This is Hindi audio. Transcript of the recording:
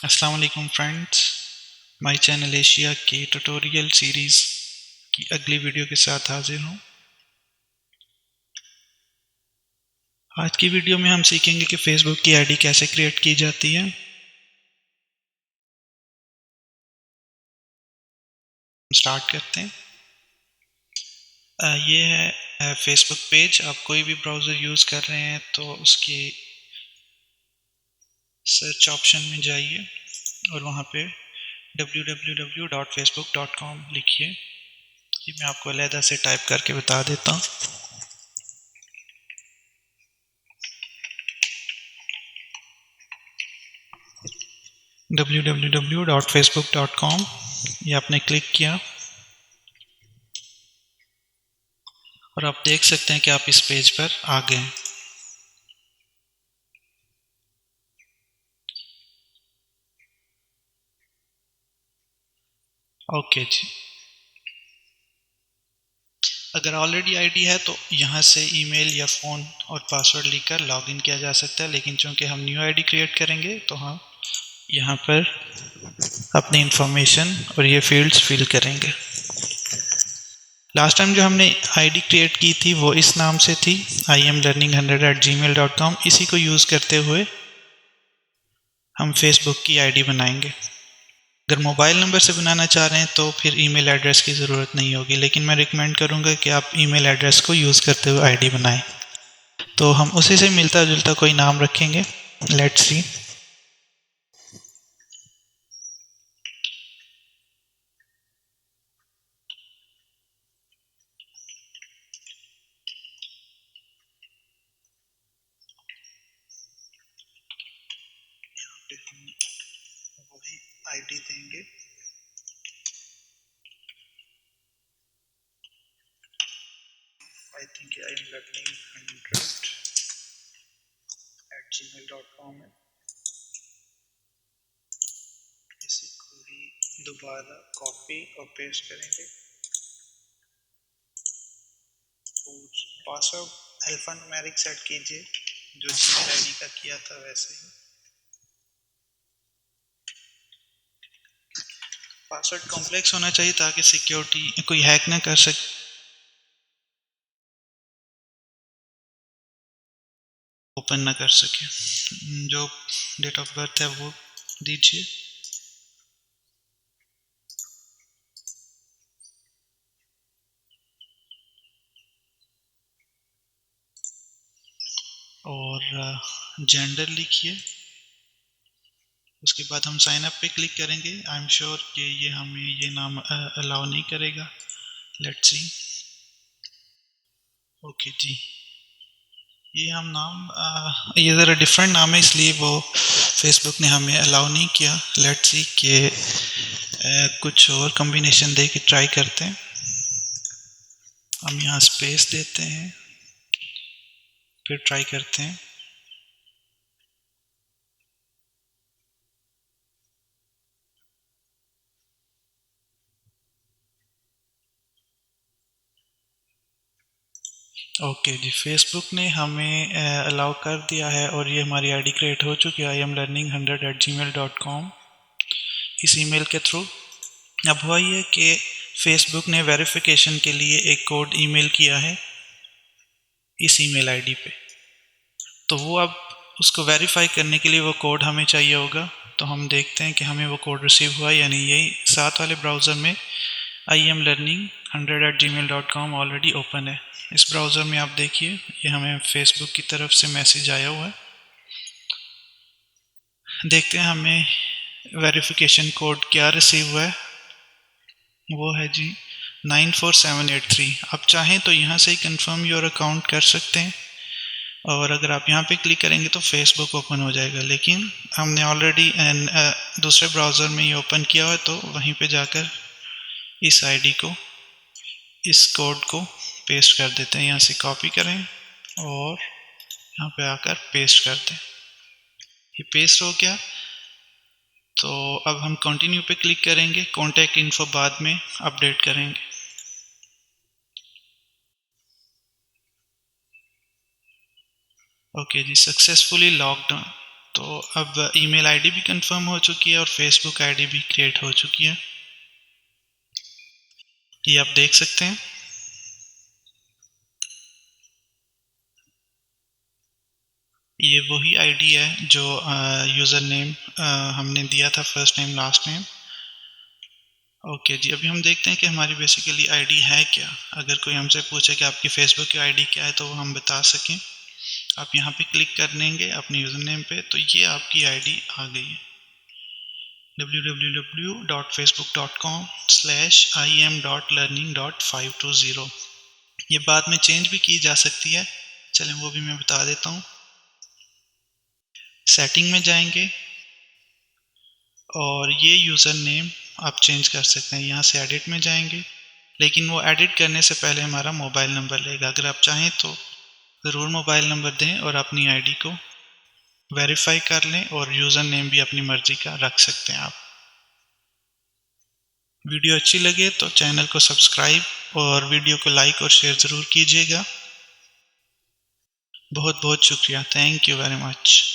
अस्सलाम वालेकुम फ्रेंड्स। माय चैनल एशिया के ट्यूटोरियल सीरीज़ की अगली वीडियो के साथ हाजिर हूँ। आज की वीडियो में हम सीखेंगे कि फेसबुक की आईडी कैसे क्रिएट की जाती है। स्टार्ट करते हैं। ये है फेसबुक पेज। आप कोई भी ब्राउज़र यूज़ कर रहे हैं तो उसकी सर्च ऑप्शन में जाइए और वहाँ पे www.facebook.com लिखिए। ये मैं आपको अलहदा से टाइप करके बता देता हूँ। www.facebook.com ये आपने क्लिक किया और आप देख सकते हैं कि आप इस पेज पर आ गए हैं। ओके जी। अगर ऑलरेडी आईडी है तो यहाँ से ईमेल या फ़ोन और पासवर्ड लिखकर लॉगिन किया जा सकता है, लेकिन चूंकि हम न्यू आईडी क्रिएट करेंगे तो हम यहाँ पर अपनी इंफॉर्मेशन और ये फील्ड्स फिल करेंगे। लास्ट टाइम जो हमने आईडी क्रिएट की थी वो इस नाम से थी imlearning100@gmail.com। इसी को यूज़ करते हुए हम फेसबुक की आईडी बनाएंगे। अगर मोबाइल नंबर से बनाना चाह रहे हैं तो फिर ईमेल एड्रेस की ज़रूरत नहीं होगी, लेकिन मैं रिकमेंड करूँगा कि आप ईमेल एड्रेस को यूज़ करते हुए आईडी बनाएं। तो हम उसी से मिलता जुलता कोई नाम रखेंगे। Let's see. यहाँ पे हम वही आईडी देंगे। I think I am learning 100@gmail.com है। इसी को ही दोबारा कॉपी और पेस्ट करेंगे। पासवर्ड अल्फान्यूमेरिक सेट कीजिए, जो जीमेल आईडी का किया था वैसे ही। पासवर्ड कॉम्प्लेक्स होना चाहिए ताकि सिक्योरिटी कोई हैक ना कर सके, ओपन ना कर सके। जो डेट ऑफ बर्थ है वो दीजिए। और जेंडर लिखिए। उसके बाद हम साइन अप पे क्लिक करेंगे। आई एम श्योर कि ये हमें ये नाम अलाउ नहीं करेगा। Let's see. ओके जी। ये हम नाम ये ज़रा डिफरेंट नाम है, इसलिए वो फेसबुक ने हमें अलाउ नहीं किया। लेट्स सी कि कुछ और कॉम्बिनेशन दे के ट्राई करते हैं। हम यहाँ स्पेस देते हैं, फिर ट्राई करते हैं। ओके जी, फेसबुक ने हमें अलाउ कर दिया है और ये हमारी आईडी क्रिएट हो चुकी है imlearning100@gmail.com इस ईमेल के थ्रू। अब हुआ ये कि फेसबुक ने वेरिफिकेशन के लिए एक कोड ईमेल किया है इस ईमेल आईडी पे। तो वो अब उसको वेरीफाई करने के लिए वो कोड हमें चाहिए होगा। तो हम देखते हैं कि हमें वो कोड रिसीव हुआ या नहीं। यही साथ वाले ब्राउज़र में imlearning100@gmail.com ऑलरेडी ओपन है। इस ब्राउज़र में आप देखिए, ये हमें फेसबुक की तरफ से मैसेज आया हुआ है। देखते हैं हमें वेरिफिकेशन कोड क्या रिसीव हुआ है। वो है जी 94783। आप चाहें तो यहाँ से ही कंफर्म योर अकाउंट कर सकते हैं, और अगर आप यहाँ पे क्लिक करेंगे तो फेसबुक ओपन हो जाएगा। लेकिन हमने ऑलरेडी दूसरे ब्राउज़र में ये ओपन किया हुआ है, तो वहीं पे जाकर इस आईडी को, इस कोड को पेस्ट कर देते हैं। यहाँ से कॉपी करें और यहाँ पे आकर पेस्ट कर दें। ये पेस्ट हो गया। तो अब हम कंटिन्यू पे क्लिक करेंगे। कॉन्टैक्ट इन्फो बाद में अपडेट करेंगे। ओके जी, सक्सेसफुली लॉग्ड तो अब ईमेल आईडी भी कंफर्म हो चुकी है और फेसबुक आईडी भी क्रिएट हो चुकी है, ये आप देख सकते हैं। ये वही आईडी है जो यूज़र नेम हमने दिया था, first name last name. Okay जी, अभी हम देखते हैं कि हमारी बेसिकली आईडी है क्या। अगर कोई हमसे पूछे कि आपकी फेसबुक की आईडी क्या है तो वो हम बता सकें। आप यहाँ पे क्लिक कर लेंगे अपने यूज़र नेम पे, तो ये आपकी आईडी आ गई है, www.facebook.com/im.learning.520। ये बाद में चेंज भी की जा सकती है, चलें वो भी मैं बता देता हूँ। सेटिंग में जाएंगे और ये यूज़र नेम आप चेंज कर सकते हैं, यहाँ से एडिट में जाएंगे, लेकिन वो एडिट करने से पहले हमारा मोबाइल नंबर लेगा। अगर आप चाहें तो ज़रूर मोबाइल नंबर दें और अपनी आईडी को वेरीफाई कर लें, और यूज़र नेम भी अपनी मर्ज़ी का रख सकते हैं आप। वीडियो अच्छी लगे तो चैनल को सब्सक्राइब और वीडियो को लाइक और शेयर ज़रूर कीजिएगा। बहुत बहुत शुक्रिया, थैंक यू वेरी मच।